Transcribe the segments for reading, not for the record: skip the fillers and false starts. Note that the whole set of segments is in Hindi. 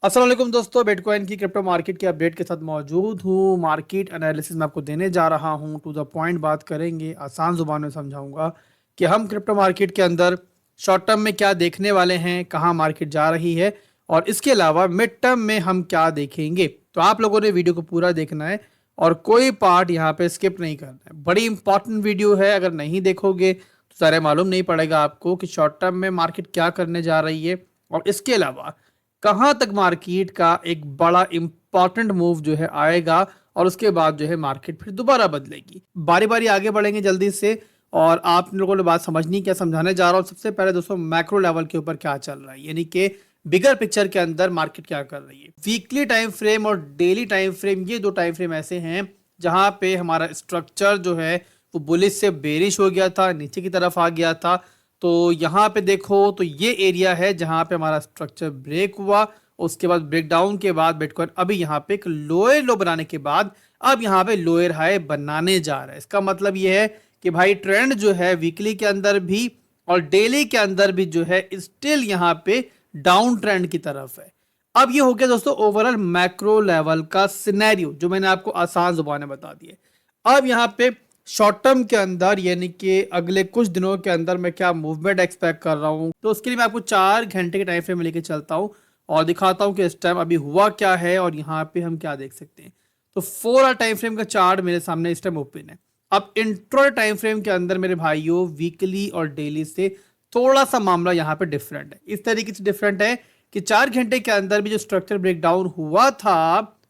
अस्सलाम वालेकुम दोस्तों, बिटकॉइन की क्रिप्टो मार्केट के अपडेट के साथ मौजूद हूँ। मार्केट एनालिसिस मैं आपको देने जा रहा हूँ। टू द पॉइंट बात करेंगे, आसान जुबान में समझाऊंगा कि हम क्रिप्टो मार्केट के अंदर शॉर्ट टर्म में क्या देखने वाले हैं, कहाँ मार्केट जा रही है और इसके अलावा मिड टर्म में हम क्या देखेंगे। तो आप लोगों ने वीडियो को पूरा देखना है और कोई पार्ट यहाँ पे स्किप नहीं करना है। बड़ी इंपॉर्टेंट वीडियो है, अगर नहीं देखोगे तो सारे मालूम नहीं पड़ेगा आपको कि शॉर्ट टर्म में मार्केट क्या करने जा रही है और इसके अलावा कहां तक मार्केट का एक बड़ा इंपॉर्टेंट मूव जो है आएगा और उसके बाद जो है मार्केट फिर दोबारा बदलेगी। बारी बारी आगे बढ़ेंगे जल्दी से और आप लोगों ने बात समझनी क्या समझाने जा रहा हूं। सबसे पहले दोस्तों मैक्रो लेवल के ऊपर क्या चल रहा है, यानी कि बिगर पिक्चर के अंदर मार्केट क्या कर रही है। वीकली टाइम फ्रेम और डेली टाइम फ्रेम, ये दो टाइम फ्रेम ऐसे हैं जहां पे हमारा स्ट्रक्चर जो है वो बुलिश से बेरिश हो गया था, नीचे की तरफ आ गया था। तो यहाँ पे देखो तो ये एरिया है जहाँ पे हमारा स्ट्रक्चर ब्रेक हुआ। उसके बाद ब्रेकडाउन के बाद बिटकॉइन अभी यहाँ पे एक लोअर लो बनाने के बाद अब यहाँ पे लोअर हाई बनाने जा रहा है। इसका मतलब ये है कि भाई ट्रेंड जो है वीकली के अंदर भी और डेली के अंदर भी जो है स्टिल यहाँ पे डाउन ट्रेंड की तरफ है। अब ये हो गया दोस्तों ओवरऑल मैक्रो लेवल का सिनेरियो जो मैंने आपको आसान जुबान में बता दिए। अब यहाँ पे शॉर्ट टर्म के अंदर यानी कि अगले कुछ दिनों के अंदर मैं क्या मूवमेंट एक्सपेक्ट कर रहा हूँ, तो उसके लिए मैं आपको 4 घंटे के टाइम फ्रेम में लेके चलता हूँ और दिखाता हूँ कि इस टाइम अभी हुआ क्या है और यहाँ पे हम क्या देख सकते हैं। तो 4 आवर टाइम फ्रेम का चार्ट मेरे सामने इस टाइम ओपन है। अब इंट्रो टाइम फ्रेम के अंदर मेरे भाइयों वीकली और डेली से थोड़ा सा मामला यहाँ पे डिफरेंट है। इस तरीके से डिफरेंट है कि 4 घंटे के अंदर भी जो स्ट्रक्चर ब्रेकडाउन हुआ था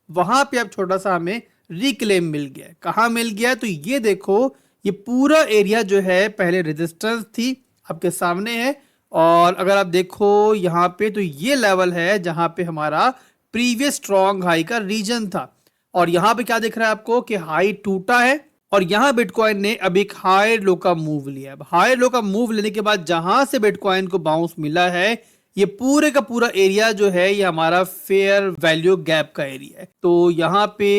वहां पे अब छोटा सा हमें रिक्लेम मिल गया है। कहाँ मिल गया है तो ये देखो, ये पूरा एरिया जो है पहले रेजिस्टेंस थी आपके सामने है और अगर आप देखो यहाँ पे तो ये लेवल है जहां पे हमारा प्रीवियस स्ट्रॉन्ग हाई का रीजन था। और यहाँ पे क्या दिख रहा है आपको कि हाई टूटा है और यहाँ बिटकॉइन ने अब एक हाई लो का मूव लिया। अब हाई लो का मूव लेने के बाद जहां से बिटकॉइन को बाउंस मिला है ये पूरे का पूरा एरिया जो है ये हमारा फेयर वैल्यू गैप का एरिया है। तो यहाँ पे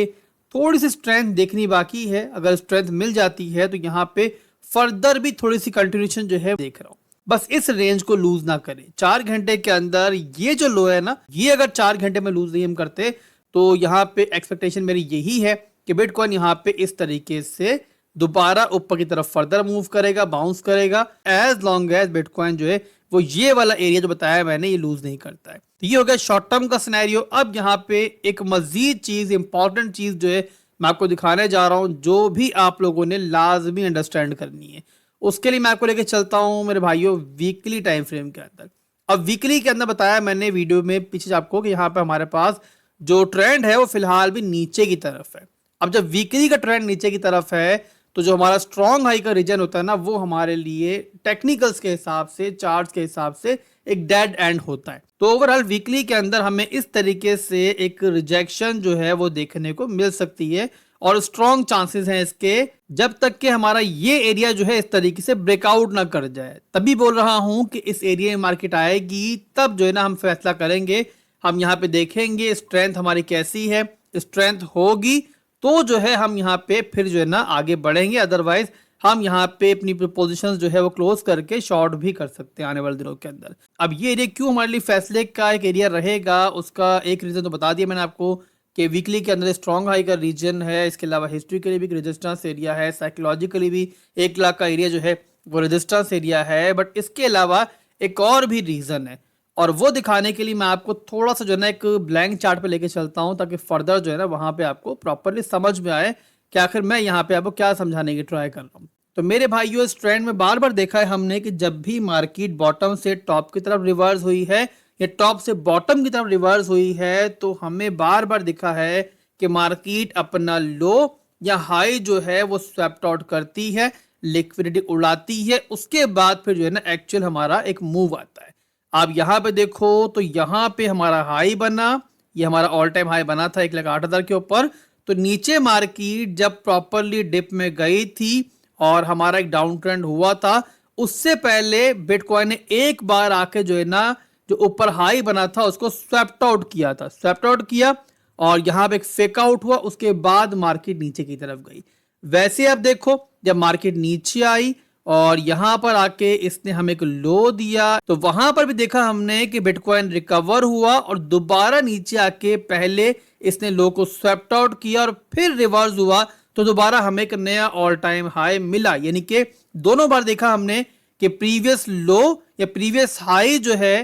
थोड़ी सी स्ट्रेंथ देखनी बाकी है। अगर स्ट्रेंथ मिल जाती है तो यहाँ पे फर्दर भी थोड़ी सी कंटिन्यूएशन जो है देख रहा हूँ। बस इस रेंज को लूज ना करें। 4 घंटे के अंदर ये जो लो है ना, ये अगर 4 घंटे में लूज नहीं हम करते तो यहाँ पे एक्सपेक्टेशन मेरी यही है कि बिटकॉइन यहाँ पे इस तरीके से दोबारा ऊपर की तरफ फर्दर मूव करेगा, बाउंस करेगा, एज लॉन्ग एज बिटकॉइन जो है वो ये वाला एरिया जो बताया मैंने ये लूज नहीं करता है। तो ये हो गया शॉर्ट टर्म का सिनेरियो। अब यहाँ पे एक मजीद चीज, इंपॉर्टेंट चीज जो है मैं आपको दिखाने जा रहा हूं, जो भी आप लोगों ने लाजमी अंडरस्टैंड करनी है। उसके लिए मैं आपको लेके चलता हूं मेरे भाइयों वीकली टाइम फ्रेम के अंदर। अब वीकली के अंदर बताया मैंने वीडियो में पीछे आपको कि यहाँ पे हमारे पास जो ट्रेंड है वो फिलहाल भी नीचे की तरफ है। अब जब वीकली का ट्रेंड नीचे की तरफ है तो जो हमारा स्ट्रॉन्ग हाई का रीजन होता है ना, वो हमारे लिए टेक्निकल्स के हिसाब से, चार्ट्स के हिसाब से एक डेड एंड होता है। तो ओवरऑल वीकली के अंदर हमें इस तरीके से एक रिजेक्शन जो है वो देखने को मिल सकती है और स्ट्रॉन्ग चांसेस हैं इसके, जब तक कि हमारा ये एरिया जो है इस तरीके से ब्रेकआउट ना कर जाए। तभी बोल रहा हूं कि इस एरिया में मार्केट आएगी तब जो है ना हम फैसला करेंगे। हम यहाँ पे देखेंगे स्ट्रेंथ हमारी कैसी है, स्ट्रेंथ होगी तो जो है हम यहाँ पे फिर जो है ना आगे बढ़ेंगे। अदरवाइज हम यहाँ पे अपनी पोजीशंस जो है वो क्लोज करके शॉर्ट भी कर सकते हैं आने वाले दिनों के अंदर। अब ये एरिया क्यों हमारे लिए फैसले का एक एरिया रहेगा, उसका एक रीजन तो बता दिया मैंने आपको कि वीकली के अंदर स्ट्रॉन्ग हाई का रीजन है। इसके अलावा हिस्ट्री के लिए भी रेजिस्टेंस एरिया है, साइकोलॉजिकली भी 1 लाख का एरिया जो है वो रेजिस्टेंस एरिया है। बट इसके अलावा एक और भी रीजन है और वो दिखाने के लिए मैं आपको थोड़ा सा जो है ना एक ब्लैंक चार्ट पे लेके चलता हूं ताकि फर्दर जो है ना वहां पे आपको प्रॉपरली समझ में आए कि आखिर मैं यहाँ पे आपको क्या समझाने की ट्राई कर रहा हूँ। तो मेरे भाइयों इस ट्रेंड में बार बार देखा है हमने कि जब भी मार्केट बॉटम से टॉप की तरफ रिवर्स हुई है या टॉप से बॉटम की तरफ रिवर्स हुई है तो हमें बार बार दिखा है कि मार्केट अपना लो या हाई जो है वो स्वैप्ट आउट करती है, लिक्विडिटी उड़ाती है, उसके बाद फिर जो है ना एक्चुअल हमारा एक मूव आता है। आप यहाँ पे देखो तो यहाँ पे हमारा हाई बना, ये हमारा ऑल टाइम हाई बना था 1,08,000 के ऊपर। तो नीचे मार्केट जब प्रॉपरली डिप में गई थी और हमारा एक डाउन ट्रेंड हुआ था, उससे पहले बिटकॉइन ने एक बार आके जो है ना जो ऊपर हाई बना था उसको स्वैप्ट आउट किया था, स्वैप्ट आउट किया और यहाँ पे एक फेक आउट हुआ। उसके बाद मार्केट नीचे की तरफ गई। वैसे आप देखो जब मार्केट नीचे आई और यहाँ पर आके इसने हमें एक लो दिया, तो वहां पर भी देखा हमने कि बिटकॉइन रिकवर हुआ और दोबारा नीचे आके पहले इसने लो को स्वेप्ट आउट किया और फिर रिवर्स हुआ, तो दोबारा हमें एक नया ऑल टाइम हाई मिला। यानी कि दोनों बार देखा हमने कि प्रीवियस लो या प्रीवियस हाई जो है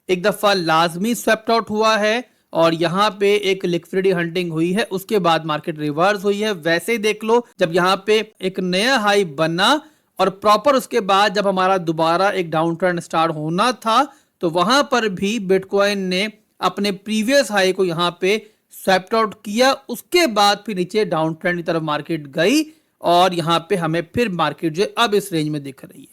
एक दफा लाजमी स्वेप्ट आउट हुआ है और यहाँ पे एक लिक्विडिटी हंटिंग हुई है, उसके बाद मार्केट रिवर्स हुई है। वैसे ही देख लो, जब यहाँ पे एक नया हाई बना और प्रॉपर उसके बाद जब हमारा दोबारा एक डाउन ट्रेंड स्टार्ट होना था, तो वहां पर भी बिटकॉइन ने अपने प्रीवियस हाई को यहाँ पे स्वैप्ट आउट किया, उसके बाद फिर नीचे डाउन ट्रेंड की तरफ मार्केट गई और यहाँ पे हमें फिर मार्केट जो अब इस रेंज में दिख रही है।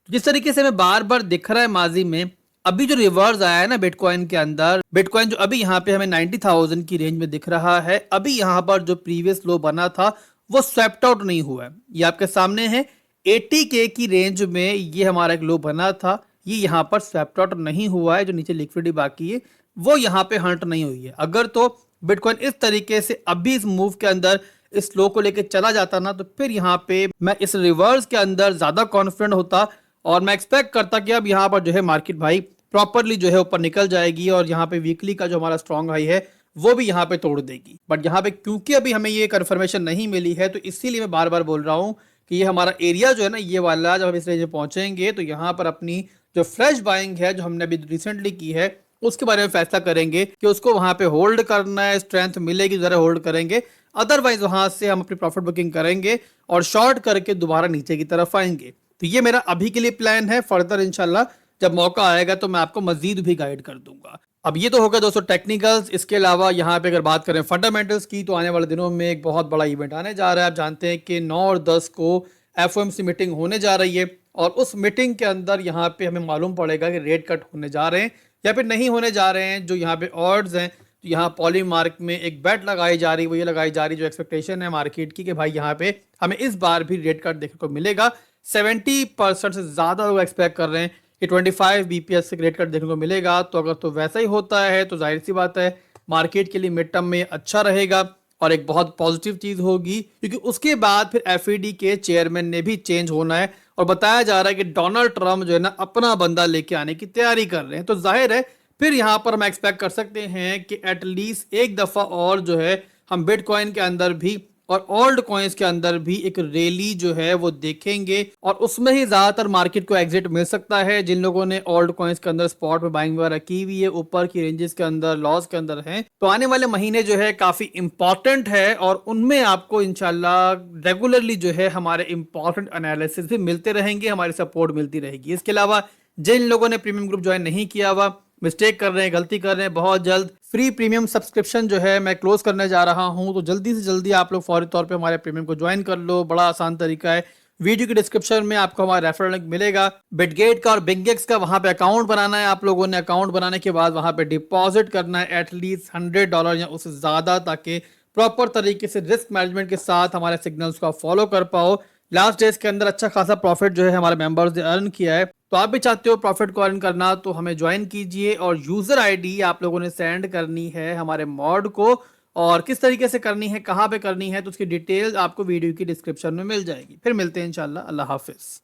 तो जिस तरीके से हमें बार बार दिख रहा है माजी में, अभी जो रिवर्स आया है ना बिटकॉइन के अंदर, बिटकॉइन जो अभी यहाँ पे हमें 90,000 की रेंज में दिख रहा है, अभी यहाँ पर जो प्रीवियस लो बना था वो स्वैप्ट आउट नहीं हुआ है। ये आपके सामने है 80K की रेंज में ये हमारा एक लो बना था, ये यहाँ पर स्वैप्ट आउट नहीं हुआ है। जो नीचे लिक्विडिटी बाकी है वो यहाँ पे हंट नहीं हुई है। अगर तो बिटकॉइन इस तरीके से अभी इस मूव के अंदर इस लो को लेके चला जाता ना, तो फिर यहाँ पे मैं इस रिवर्स के अंदर ज्यादा कॉन्फिडेंट होता और मैं एक्सपेक्ट करता कि अब यहाँ पर जो है मार्केट भाई प्रॉपरली जो है ऊपर निकल जाएगी और यहाँ पे वीकली का जो हमारा स्ट्रॉन्ग हाई है वो भी यहाँ पे तोड़ देगी। बट यहाँ पे क्योंकि अभी हमें ये कंफर्मेशन नहीं मिली है, तो इसीलिए मैं बार बार बोल रहा हूँ कि ये हमारा एरिया जो है ना, ये वाला जब हम इस रेंज में पहुंचेंगे तो यहाँ पर अपनी जो फ्रेश बाइंग है जो हमने अभी रिसेंटली की है उसके बारे में फैसला करेंगे कि उसको वहां पे होल्ड करना है, स्ट्रेंथ मिलेगी जरा होल्ड करेंगे, अदरवाइज वहां से हम अपनी प्रॉफिट बुकिंग करेंगे और शॉर्ट करके दोबारा नीचे की तरफ आएंगे। तो ये मेरा अभी के लिए प्लान है। फर्दर इंशाल्लाह जब मौका आएगा तो मैं आपको मजीद भी गाइड कर दूंगा। अब ये तो होगा दोस्तों टेक्निकल्स। इसके अलावा यहाँ पे अगर बात करें फंडामेंटल्स की, तो आने वाले दिनों में एक बहुत बड़ा इवेंट आने जा रहा है। आप जानते हैं कि 9 और 10 को FOMC मीटिंग होने जा रही है और उस मीटिंग के अंदर यहाँ पे हमें मालूम पड़ेगा कि रेट कट होने जा रहे हैं या फिर नहीं होने जा रहे हैं। जो यहाँ पे ऑड्स हैं, तो यहाँ पॉलीमार्क में एक बेट लगाई जा रही है, वो ये लगाई जा रही है जो एक्सपेक्टेशन है मार्केट की कि भाई यहाँ पे हमें इस बार भी रेट कट देखने को मिलेगा। 70% से ज्यादा लोग एक्सपेक्ट कर रहे हैं कि 25 BPS से रेट कट देखने को मिलेगा। तो अगर तो वैसा ही होता है तो जाहिर सी बात है मार्केट के लिए मिड टर्म में अच्छा रहेगा और एक बहुत पॉजिटिव चीज होगी, क्योंकि उसके बाद फिर FED के चेयरमैन ने भी चेंज होना है और बताया जा रहा है कि डोनाल्ड ट्रम्प जो है ना अपना बंदा लेके आने की तैयारी कर रहे हैं। तो जाहिर है फिर यहाँ पर हम एक्सपेक्ट कर सकते हैं कि एटलीस्ट एक दफा और जो है हम बिटकॉइन के अंदर भी और ओल्ड कॉइन्स के अंदर भी एक रैली जो है वो देखेंगे और उसमें ही ज्यादातर मार्केट को एग्जिट मिल सकता है। जिन लोगों ने ओल्ड कॉइन्स के अंदर स्पॉट में बाइंग वगैरह की हुई है, ऊपर की रेंजेस के अंदर लॉस के अंदर है, तो आने वाले महीने जो है काफी इंपॉर्टेंट है और उनमें आपको इंशाल्लाह रेगुलरली जो है हमारे इंपॉर्टेंट एनालिसिस भी मिलते रहेंगे, हमारी सपोर्ट मिलती रहेगी। इसके अलावा जिन लोगों ने प्रीमियम ग्रुप ज्वाइन नहीं किया हुआ, मिस्टेक कर रहे हैं, गलती कर रहे हैं, बहुत जल्द फ्री प्रीमियम सब्सक्रिप्शन जो है मैं क्लोज करने जा रहा हूं, तो जल्दी से जल्दी आप लोग फौरी तौर पे हमारे प्रीमियम को ज्वाइन कर लो। बड़ा आसान तरीका है, वीडियो की डिस्क्रिप्शन में आपको हमारा रेफरल लिंक मिलेगा बिटगेट का और बिगेक्स का। वहां पे अकाउंट बनाना है आप लोगों ने, अकाउंट बनाने के बाद वहां पे डिपॉजिट करना है एटलीस्ट $100 या उससे ज्यादा, ताकि प्रॉपर तरीके से रिस्क मैनेजमेंट के साथ हमारे सिग्नल्स को आप फॉलो कर पाओ। लास्ट डेज के अंदर अच्छा खासा प्रॉफिट जो है हमारे मेंबर्स ने अर्न किया है, तो आप भी चाहते हो प्रॉफिट को अर्न करना तो हमें ज्वाइन कीजिए और यूजर आईडी आप लोगों ने सेंड करनी है हमारे मॉड को, और किस तरीके से करनी है, कहां पे करनी है, तो उसकी डिटेल्स आपको वीडियो की डिस्क्रिप्शन में मिल जाएगी। फिर मिलते हैं इंशाल्लाह। अल्लाह हाफिज।